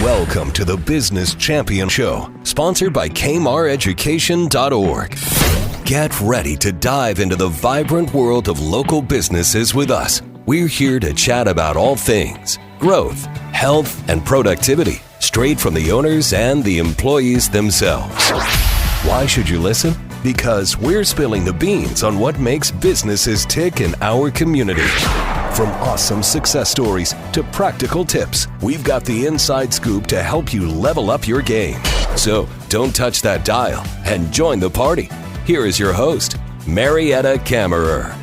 Welcome to the Business Champion Show, sponsored by KmarEducation.org. Get ready to dive into the vibrant world of local businesses with us. We're here to chat about all things growth, health, and productivity, straight from the owners and the employees themselves. Why should you listen? Because we're spilling the beans on what makes businesses tick in our community. From awesome success stories to practical tips, we've got the inside scoop to help you level up your game. So don't touch that dial and join the party. Here is your host, Mariette Kammerer.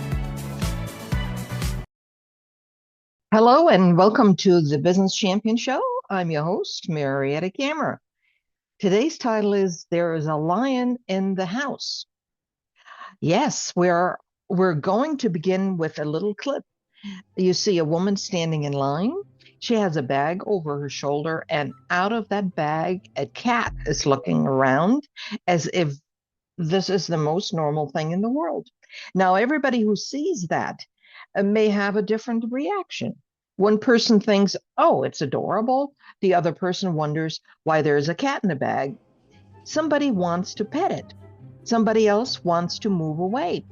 Hello and welcome to the Business Champion Show. I'm your host, Mariette Kammerer. Today's title is There is a Lion in the House. Yes, we're going to begin with a little clip. You see a woman standing in line. She has a bag over her shoulder, and out of that bag, a cat is looking around as if this is the most normal thing in the world. Now, everybody who sees that may have a different reaction. One person thinks, oh, it's adorable. The other person wonders why there's a cat in the bag. Somebody wants to pet it. Somebody else wants to move away.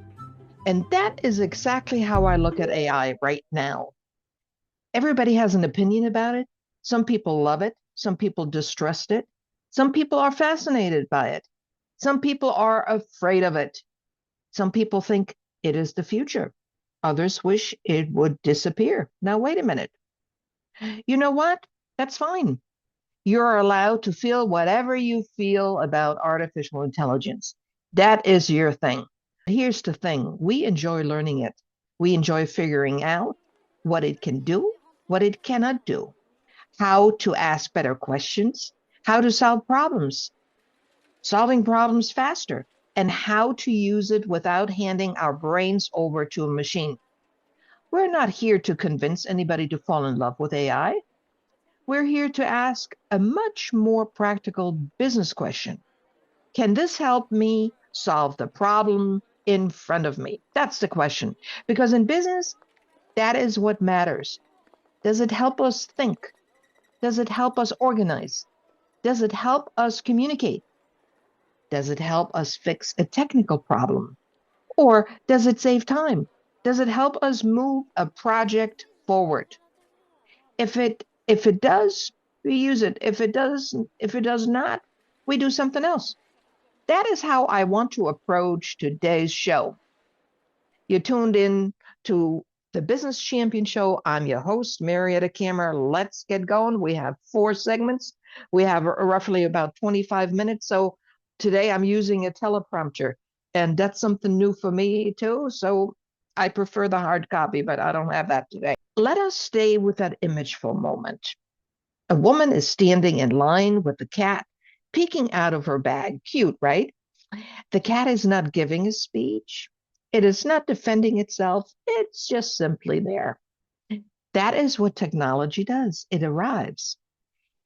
And that is exactly how I look at AI right now. Everybody has an opinion about it. Some people love it. Some people distrust it. Some people are fascinated by it. Some people are afraid of it. Some people think it is the future. Others wish it would disappear. Now, wait a minute. You know what? That's fine. You're allowed to feel whatever you feel about artificial intelligence. That is your thing. Here's the thing. We enjoy learning it. We enjoy figuring out what it can do, what it cannot do, how to ask better questions, how to solve problems, solving problems faster, and how to use it without handing our brains over to a machine. We're not here to convince anybody to fall in love with AI. We're here to ask a much more practical business question. Can this help me solve the problem in front of me? That's the question. Because in business, that is what matters. Does it help us think? Does it help us organize? Does it help us communicate? Does it help us fix a technical problem? Or does it save time? Does it help us move a project forward? If it does, we use it. If it does not, we do something else. That is how I want to approach today's show. You tuned in to the Business Champion Show. I'm your host, Mariette Kammerer. Let's get going. We have 4 segments. We have roughly about 25 minutes. So today I'm using a teleprompter, and that's something new for me too. So I prefer the hard copy, but I don't have that today. Let us stay with that image for a moment. A woman is standing in line with the cat peeking out of her bag. Cute, right? The cat is not giving a speech. It is not defending itself. It's just simply there. That is what technology does. It arrives.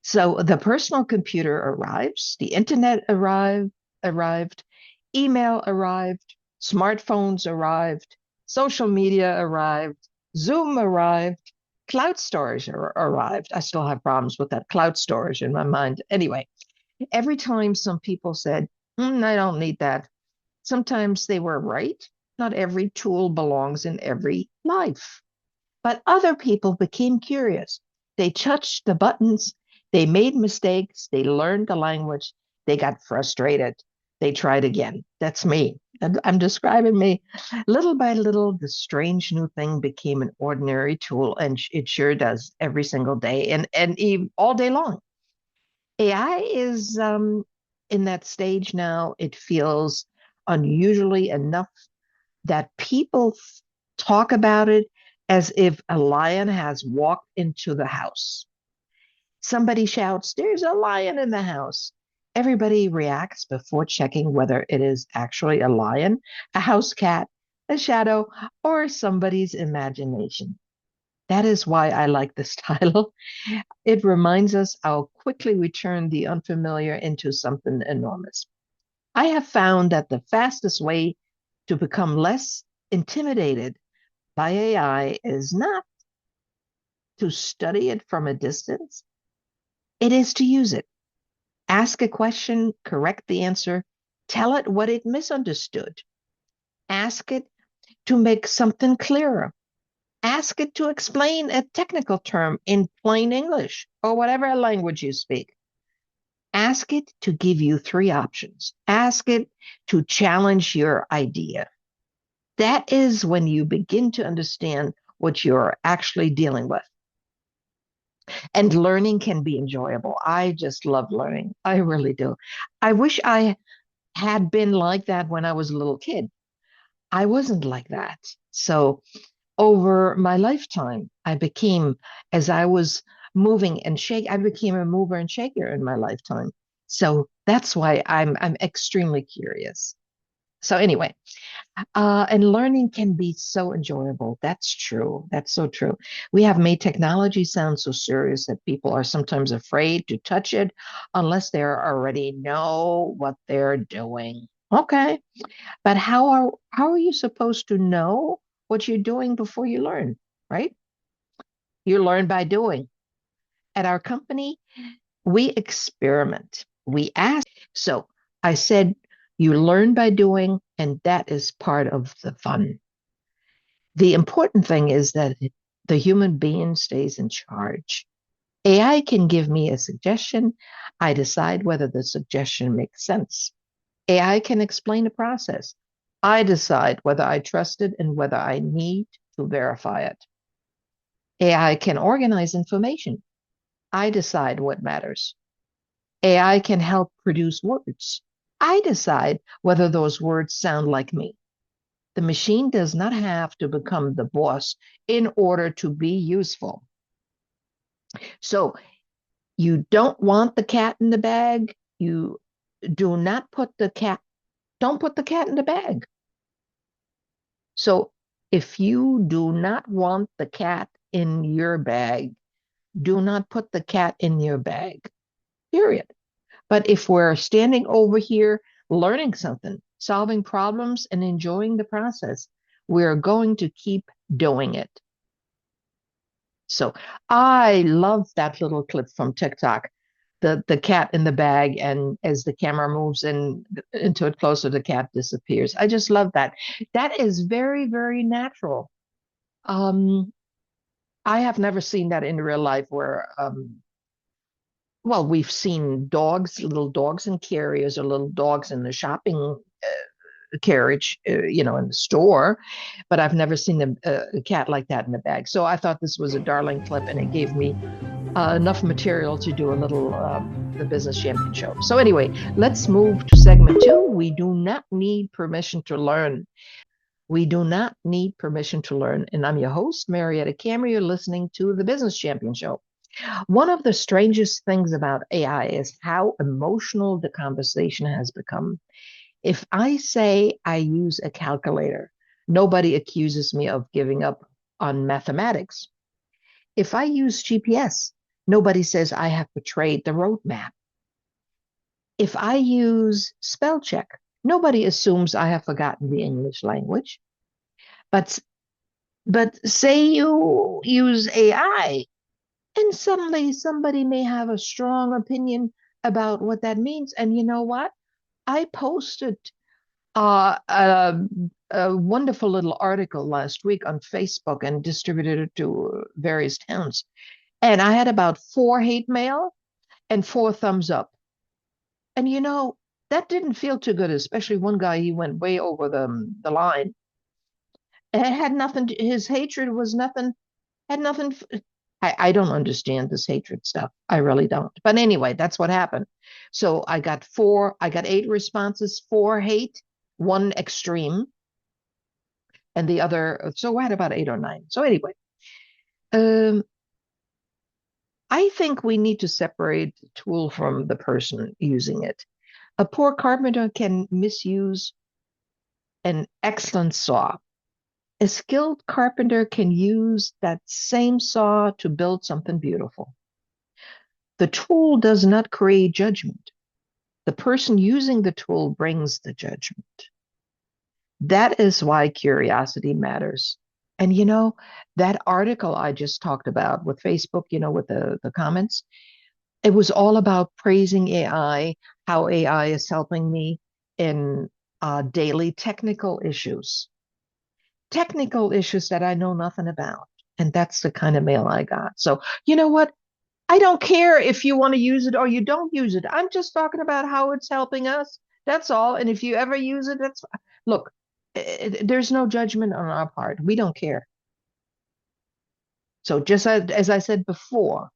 So the personal computer arrives, the internet arrived, email arrived, smartphones arrived, social media arrived, Zoom arrived, cloud storage arrived. I still have problems with that cloud storage in my mind. Anyway, every time some people said, I don't need that, sometimes they were right. Not every tool belongs in every life. But other people became curious. They touched the buttons. They made mistakes. They learned the language. They got frustrated. They tried again. That's me. I'm describing me. Little by little, the strange new thing became an ordinary tool, and it sure does every single day and even all day long. AI is in that stage now. It feels unusually enough that people talk about it as if a lion has walked into the house. Somebody shouts, "There's a lion in the house." Everybody reacts before checking whether it is actually a lion, a house cat, a shadow, or somebody's imagination. That is why I like this title. It reminds us how quickly we turn the unfamiliar into something enormous. I have found that the fastest way to become less intimidated by AI is not to study it from a distance, It is to use it. Ask a question, correct the answer, tell it what it misunderstood. Ask it to make something clearer. Ask it to explain a technical term in plain English or whatever language you speak. Ask it to give you three options. Ask it to challenge your idea. That is when you begin to understand what you're actually dealing with. And learning can be enjoyable. I just love learning. I really do. I wish I had been like that when I was a little kid. I wasn't like that. So over my lifetime, as I was moving and I became a mover and shaker in my lifetime. So that's why I'm extremely curious. So anyway, and learning can be so enjoyable. That's true. That's so true. We have made technology sound so serious that people are sometimes afraid to touch it unless they already know what they're doing. Okay, but how are you supposed to know what you're doing before you learn, right? You learn by doing. At our company, we experiment. We ask. So I said, you learn by doing, and that is part of the fun. The important thing is that the human being stays in charge. AI can give me a suggestion. I decide whether the suggestion makes sense. AI can explain the process. I decide whether I trust it and whether I need to verify it. AI can organize information. I decide what matters. AI can help produce words. I decide whether those words sound like me. The machine does not have to become the boss in order to be useful. So you don't want the cat in the bag. You do not put the cat, don't put the cat in the bag. So if you do not want the cat in your bag, do not put the cat in your bag, period. But if we're standing over here learning something, solving problems, and enjoying the process, we're going to keep doing it. So I love that little clip from TikTok, the cat in the bag, and as the camera moves into it closer, the cat disappears. I just love that. That is very, very natural. Um, I have never seen that in real life where well, we've seen dogs, little dogs in carriers or little dogs in the shopping carriage, in the store, but I've never seen a cat like that in a bag. So I thought this was a darling clip, and it gave me enough material to do a little the Business Champion Show. So anyway, let's move to segment two. We do not need permission to learn. We do not need permission to learn. And I'm your host, Mariette Kammerer. You're listening to the Business Champion Show. One of the strangest things about AI is how emotional the conversation has become. If I say I use a calculator, nobody accuses me of giving up on mathematics. If I use GPS, nobody says I have betrayed the roadmap. If I use spell check, nobody assumes I have forgotten the English language. But say you use AI, and suddenly somebody may have a strong opinion about what that means. And you know what? I posted a wonderful little article last week on Facebook and distributed it to various towns. And I had about 4 hate mail and 4 thumbs up. And that didn't feel too good, especially one guy, he went way over the line. It had nothing, his hatred was nothing, had nothing. I don't understand this hatred stuff. I really don't. But anyway, that's what happened. So I got 8 responses, 4 hate, 1 extreme, and the other, so I had about 8 or 9. So anyway, um, I think we need to separate the tool from the person using it. A poor carpenter can misuse an excellent saw. A skilled carpenter can use that same saw to build something beautiful. The tool does not create judgment. The person using the tool brings the judgment. That is why curiosity matters. And that article I just talked about with Facebook, with the comments, It was all about praising AI, how AI is helping me in daily technical issues that I know nothing about. And that's the kind of mail I got. So, you know what? I don't care if you want to use it or you don't use it. I'm just talking about how it's helping us. That's all. And if you ever use it, that's look, there's no judgment on our part. We don't care. So just as I said before,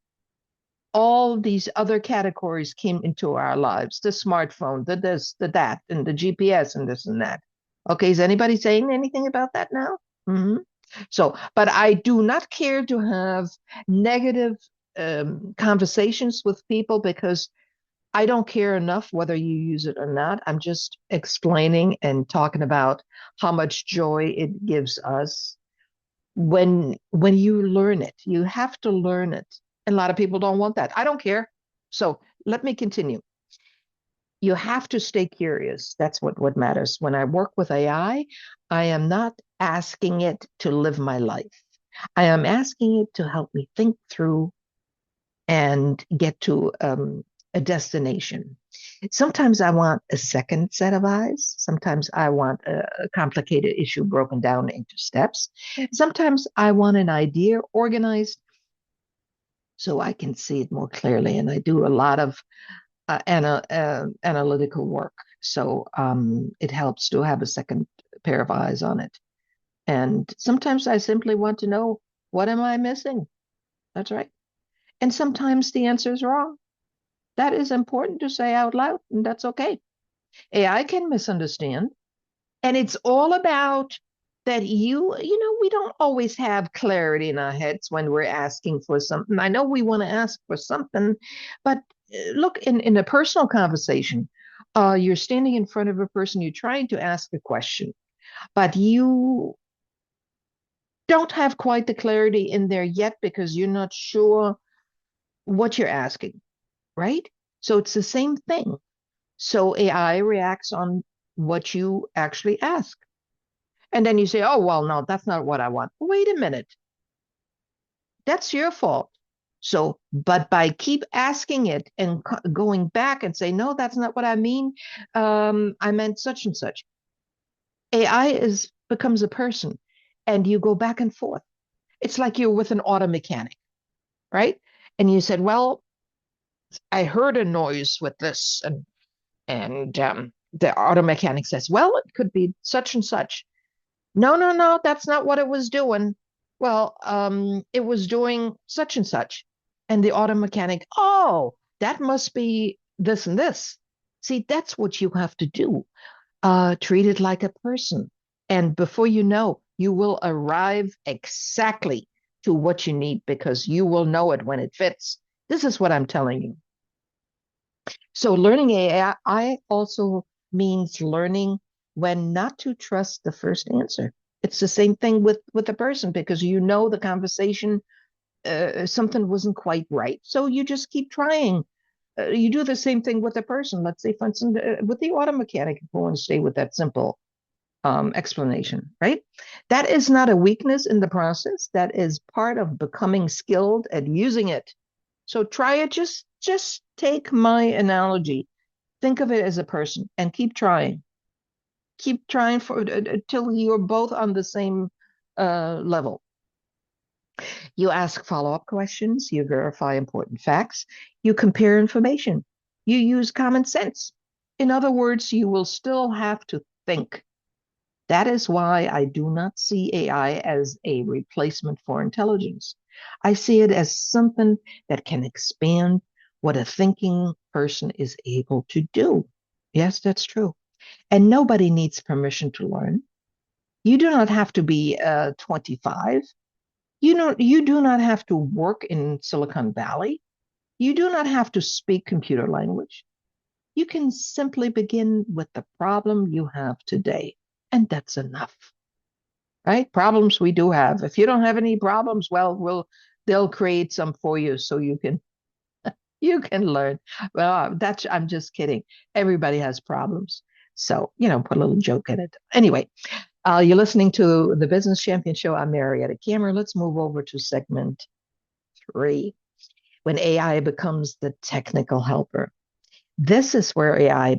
all these other categories came into our lives, the smartphone, the this, the that, and the GPS and this and that. Okay, is anybody saying anything about that now? Hmm. So, but I do not care to have negative conversations with people because I don't care enough whether you use it or not. I'm just explaining and talking about how much joy it gives us when you learn it. You have to learn it. And a lot of people don't want that. I don't care. So let me continue. You have to stay curious. That's what matters. When I work with I am not asking it to live my life. I am asking it to help me think through and get to a destination. Sometimes I want a second set of eyes. Sometimes I want a complicated issue broken down into steps. Sometimes I want an idea organized so I can see it more clearly. And I do a lot of analytical work. So it helps to have a second pair of eyes on it. And sometimes I simply want to know, what am I missing? That's right. And sometimes the answer is wrong. That is important to say out loud, and that's okay. AI can misunderstand. And it's all about that we don't always have clarity in our heads when we're asking for something. I know we want to ask for something, but look, in a personal conversation, you're standing in front of a person, you're trying to ask a question, but you don't have quite the clarity in there yet because you're not sure what you're asking, right? So it's the same thing. So AI reacts on what you actually ask. And then you say, oh, well, no, that's not what I want. Wait a minute. That's your fault. So, but by keep asking it and going back and say, no, that's not what I mean. I meant such and such. AI becomes a person and you go back and forth. It's like you're with an auto mechanic, right? And you said, well, I heard a noise with this. And the auto mechanic says, well, it could be such and such. No, no, no, that's not what it was doing. Well, it was doing such and such. And the auto mechanic, oh, that must be this and this. See, that's what you have to do. Treat it like a person. And before you know, you will arrive exactly to what you need because you will know it when it fits. This is what I'm telling you. So learning AI also means learning when not to trust the first answer. It's the same thing with a person because you know the conversation, something wasn't quite right. So you just keep trying. You do the same thing with a person. Let's say, for instance, with the auto mechanic, if we want to stay with that simple explanation, right? That is not a weakness in the process. That is part of becoming skilled at using it. So try it. Just take my analogy. Think of it as a person and keep trying. Keep trying for until you're both on the same level. You ask follow-up questions, you verify important facts, you compare information, you use common sense. In other words, you will still have to think. That is why I do not see AI as a replacement for intelligence. I see it as something that can expand what a thinking person is able to do. Yes, that's true. And nobody needs permission to learn. You do not have to be 25. You do not have to work in Silicon Valley. You do not have to speak computer language. You can simply begin with the problem you have today, and that's enough. Right? Problems we do have. If you don't have any problems, well, they'll create some for you so you can learn. Well, I'm just kidding. Everybody has problems. So, put a little joke in it. Anyway, you're listening to the Business Champion Show. I'm Mariette Kammerer. Let's move over to segment 3. when AI becomes the technical helper. This is where AI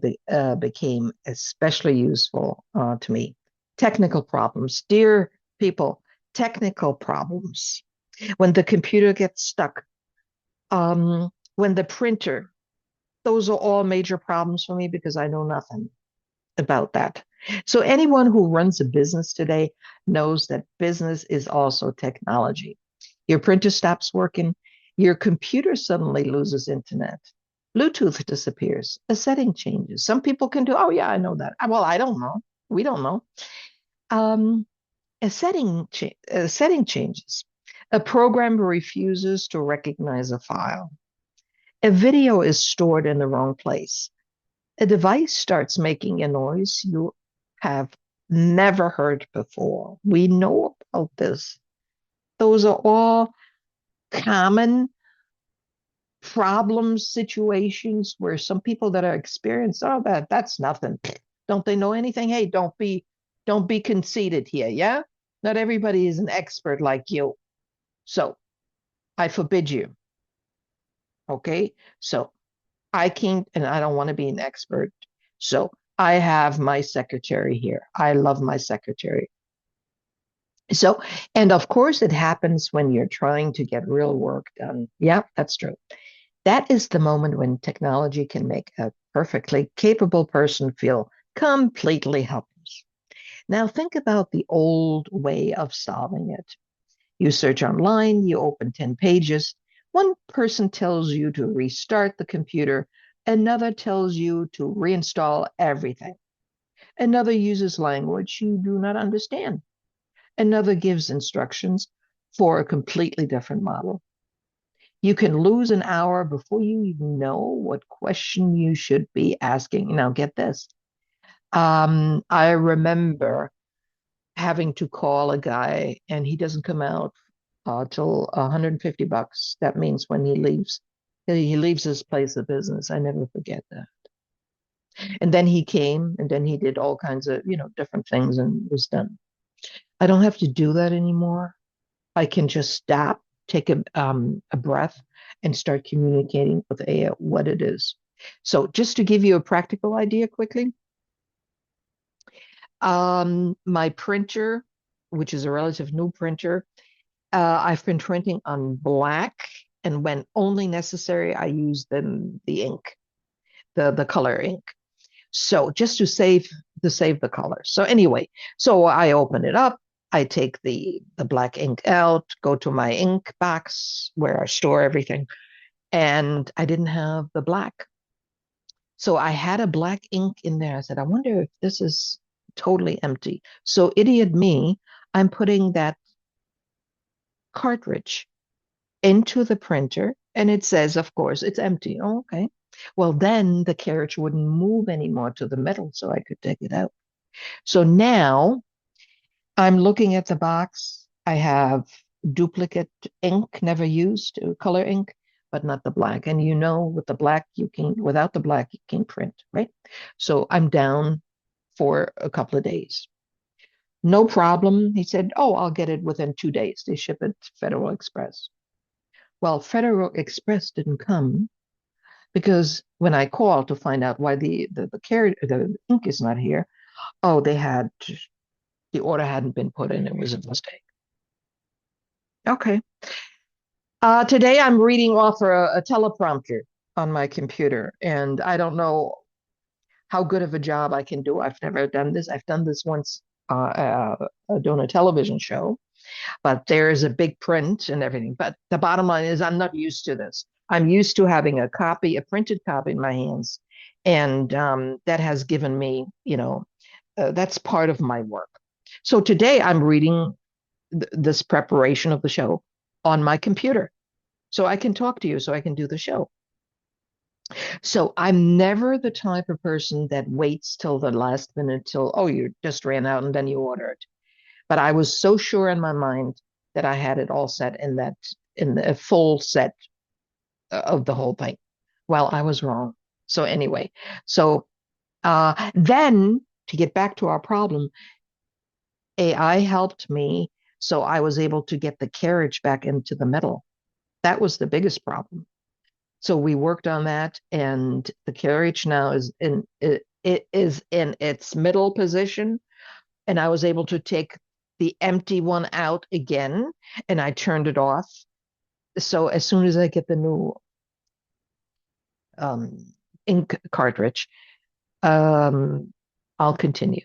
became especially useful to me. Technical problems. Dear people, technical problems. When the computer gets stuck, when the printer, those are all major problems for me because I know nothing about that. So anyone who runs a business today knows that business is also technology. Your printer stops working, your computer suddenly loses internet. Bluetooth disappears, a setting changes. Some people can do, oh yeah, I know that. Well, I don't know. We don't know. Um, a setting changes. A program refuses to recognize a file. A video is stored in the wrong place. A device starts making a noise you have never heard before. We know about this. Those are all common problems, situations where some people that are experienced, oh, that's nothing. Don't they know anything? Hey, don't be conceited here, yeah? Not everybody is an expert like you. So I forbid you. Okay. So I can't, and I don't want to be an expert. So I have my secretary here. I love my secretary. So, and of course, it happens when you're trying to get real work done. Yeah, that's true. That is the moment when technology can make a perfectly capable person feel completely helpless. Now, think about the old way of solving it. You search online, you open 10 pages. One person tells you to restart the computer, another tells you to reinstall everything. Another uses language you do not understand. Another gives instructions for a completely different model. You can lose an hour before you even know what question you should be asking. Now, get this. I remember having to call a guy, and he doesn't come out till $150. That means when he leaves his place of business. I never forget that. And then he came, and then he did all kinds of, different things and was done. I don't have to do that anymore. I can just stop, take a breath, and start communicating with AI what it is. So just to give you a practical idea quickly, my printer, which is a relative new printer, I've been printing on black, and when only necessary, I use the ink, the color ink. So just to save the color. So anyway, so I open it up. I take the black ink out, go to my ink box where I store everything, and I didn't have the black. So I had a black ink in there. I said, I wonder if this is totally empty. So idiot me, I'm putting that cartridge into the printer, and it says, of course, it's empty. Oh, okay. Well, then the carriage wouldn't move anymore to the middle, so I could take it out. So now I'm looking at the box. I have duplicate ink, never used, color ink, but not the black. And with the black, without the black, you can print, right? So I'm down for a couple of days. No problem. He said, oh, I'll get it within 2 days. They ship it Federal Express. Well, Federal Express didn't come because when I called to find out why the ink is not here, oh, the order hadn't been put in. It was a mistake. Okay. Today I'm reading off a teleprompter on my computer, and I don't know how good of a job I can do. I've never done this. I've done this once doing a television show, but there is a big print and everything. But the bottom line is I'm not used to this. I'm used to having a printed copy in my hands, and that has given me, that's part of my work. So today I'm reading this preparation of the show on my computer. So I can talk to you, so I can do the show. So I'm never the type of person that waits till the last minute till, oh, you just ran out and then you order it. But I was so sure in my mind that I had it all set in the full set of the whole thing. Well, I was wrong. So anyway, so then to get back to our problem, AI helped me, so I was able to get the carriage back into the middle. That was the biggest problem. So we worked on that, and the carriage now is it is in its middle position, and I was able to take the empty one out again, and I turned it off. So as soon as I get the new um, ink cartridge, um, I'll continue.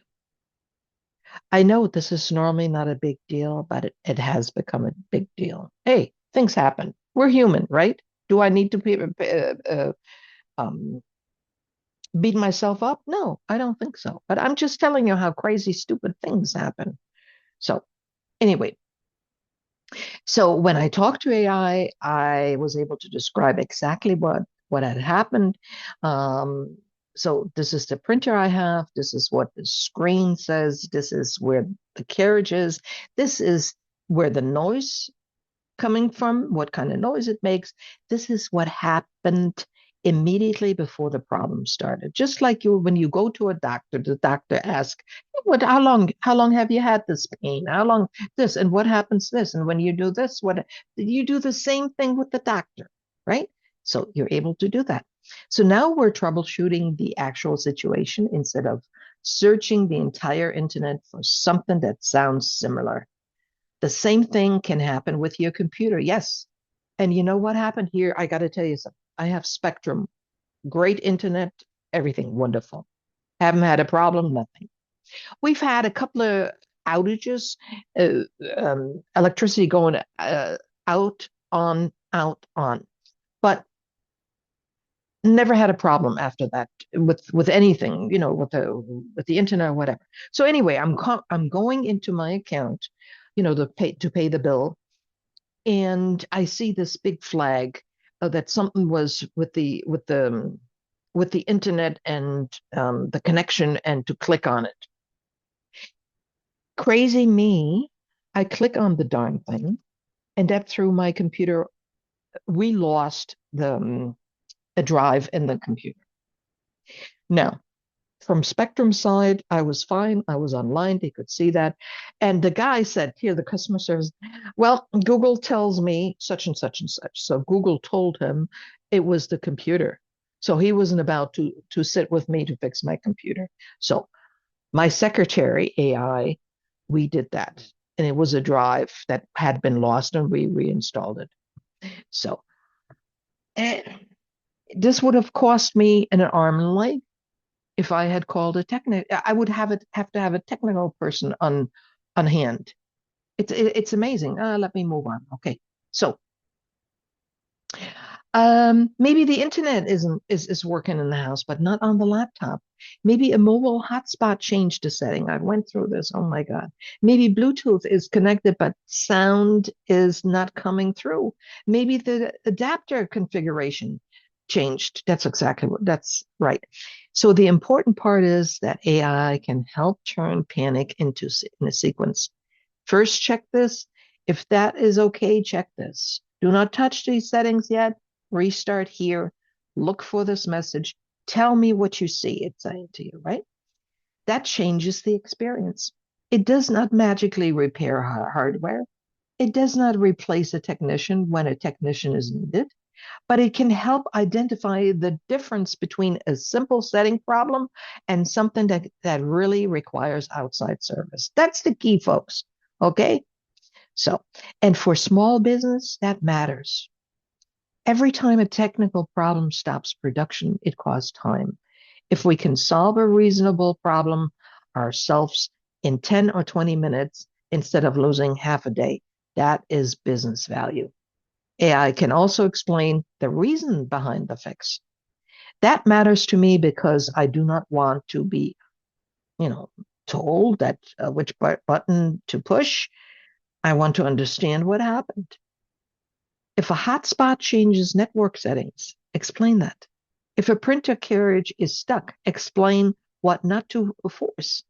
I know this is normally not a big deal, but it has become a big deal. Hey, things happen. We're human, right? Do I need to um, beat myself up? No, I don't think so. But I'm just telling you how crazy, stupid things happen. So, anyway, so when I talked to I was able to describe exactly what had happened. Um, so this is the printer I have. This is what the screen says. This is where the carriage is. This is where the noise coming from, what kind of noise it makes. This is what happened immediately before the problem started. Just like you, when you go to a doctor, the doctor asks, "What? How long have you had this pain? How long this? And what happens this? And when you do this, what you do the same thing with the doctor, right?" So you're able to do that. So now we're troubleshooting the actual situation instead of searching the entire internet for something that sounds similar. The same thing can happen with your computer. Yes. And you know what happened here? I got to tell you something. I have Spectrum, great internet, everything wonderful. Haven't had a problem, nothing. We've had a couple of outages, electricity going out, on, out, on, but never had a problem after that with anything, with the internet or whatever. So anyway, I'm going into my account, to pay the bill, and I see this big flag that something was with the internet and the connection, and to click on it. Crazy me, I click on the darn thing, and that through my computer, we lost a drive in the computer. Now, from Spectrum side, I was fine. I was online. They could see that. And the guy said, here, the customer service, well, Google tells me such and such and such. So Google told him it was the computer. So he wasn't about to sit with me to fix my computer. So my secretary, AI, we did that. And it was a drive that had been lost, and we reinstalled it. So eh, this would have cost me an arm and a leg if I had called a technical. I would have to have a technical person on hand. It's amazing. Let me move on. Okay, so maybe the internet is working in the house, but not on the laptop. Maybe a mobile hotspot changed a setting. I went through this. Oh my God. Maybe Bluetooth is connected, but sound is not coming through. Maybe the adapter configuration changed. That's right. So the important part is that AI can help turn panic in a sequence. First, check this. If that is okay, check this. Do not touch these settings yet. Restart here. Look for this message. Tell me what you see. It's saying to you, right? That changes the experience. It does not magically repair hardware. It does not replace a technician when a technician is needed, but it can help identify the difference between a simple setting problem and something that really requires outside service. That's the key, folks. Okay? So, and for small business, that matters. Every time a technical problem stops production, it costs time. If we can solve a reasonable problem ourselves in 10 or 20 minutes instead of losing half a day, that is business value. AI can also explain the reason behind the fix. That matters to me because I do not want to be, told that which button to push. I want to understand what happened. If a hotspot changes network settings, explain that. If a printer carriage is stuck, explain what not to force.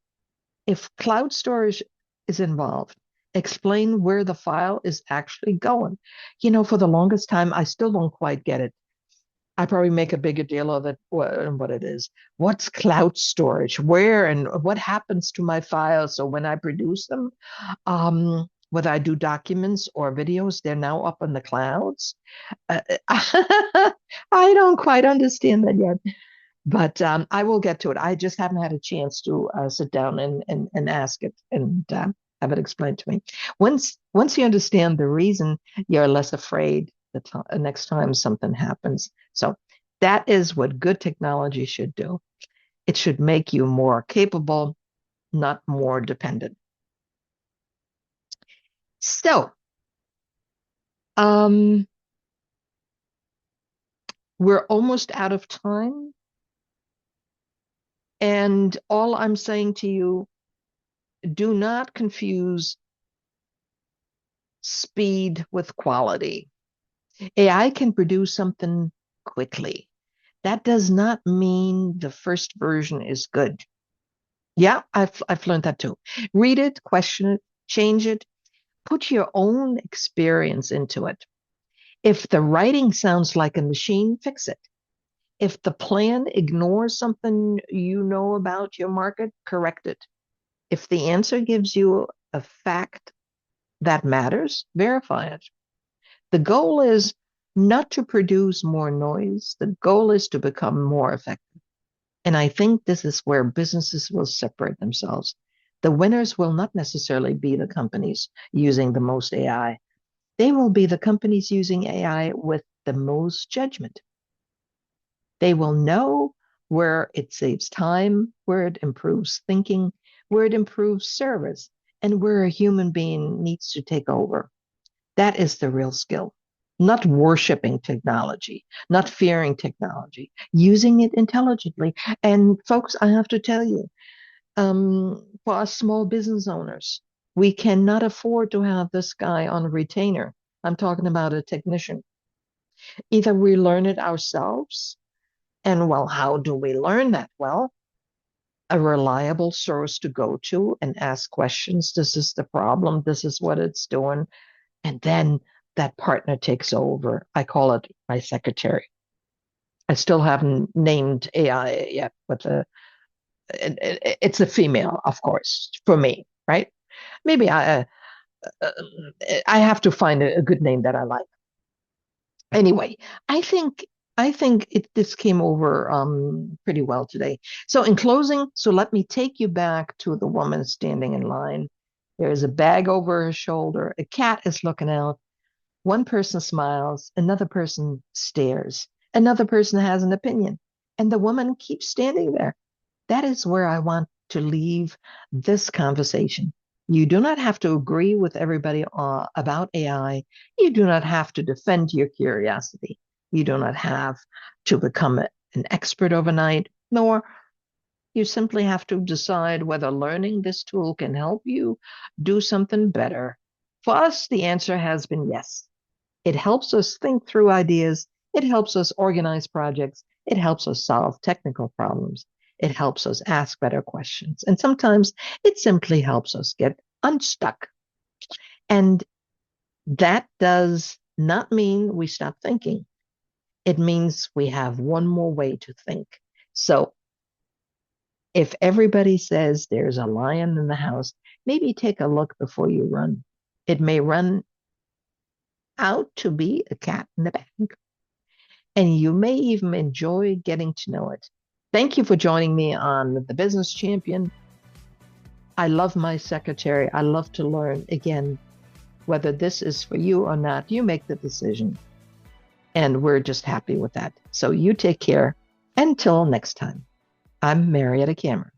If cloud storage is involved, explain where the file is actually going. For the longest time, I still don't quite get it. I probably make a bigger deal of it and what it is. What's cloud storage? Where and what happens to my files? So when I produce them, Whether I do documents or videos, they're now up in the clouds. I don't quite understand that yet, but I will get to it. I just haven't had a chance to sit down and ask it and have it explained to me. Once you understand the reason, you're less afraid the next time something happens. So that is what good technology should do. It should make you more capable, not more dependent. So, we're almost out of time. And all I'm saying to you, do not confuse speed with quality. AI can produce something quickly. That does not mean the first version is good. Yeah, I've learned that too. Read it, question it, change it, put your own experience into it. If the writing sounds like a machine, fix it. If the plan ignores something you know about your market, correct it. If the answer gives you a fact that matters, verify it. The goal is not to produce more noise. The goal is to become more effective. And I think this is where businesses will separate themselves. The winners will not necessarily be the companies using the most AI. They will be the companies using AI with the most judgment. They will know where it saves time, where it improves thinking, where it improves service, and where a human being needs to take over. That is the real skill. Not worshiping technology, not fearing technology, using it intelligently. And folks, I have to tell you, for us small business owners, we cannot afford to have this guy on a retainer. I'm talking about a technician. Either we learn it ourselves, and well, how do we learn that? Well, a reliable source to go to and ask questions. This is the problem. This is what it's doing. And then that partner takes over. I call it my secretary. I still haven't named AI yet, but it's a female, of course, for me, right? Maybe I have to find a good name that I like. Anyway, this came over pretty well today. So in closing, so let me take you back to the woman standing in line. There is a bag over her shoulder. A cat is looking out. One person smiles, another person stares, another person has an opinion, and the woman keeps standing there. That is where I want to leave this conversation. You do not have to agree with everybody about AI. You do not have to defend your curiosity. You do not have to become an expert overnight, nor you simply have to decide whether learning this tool can help you do something better. For us, the answer has been yes. It helps us think through ideas. It helps us organize projects. It helps us solve technical problems. It helps us ask better questions. And sometimes it simply helps us get unstuck. And that does not mean we stop thinking. It means we have one more way to think. So if everybody says there's a lion in the house, maybe take a look before you run. It may run out to be a cat in the bag. And you may even enjoy getting to know it. Thank you for joining me on The Business Champion. I love my secretary. I love to learn. Again, whether this is for you or not, you make the decision. And we're just happy with that. So you take care. Until next time, I'm Mariette Kammerer.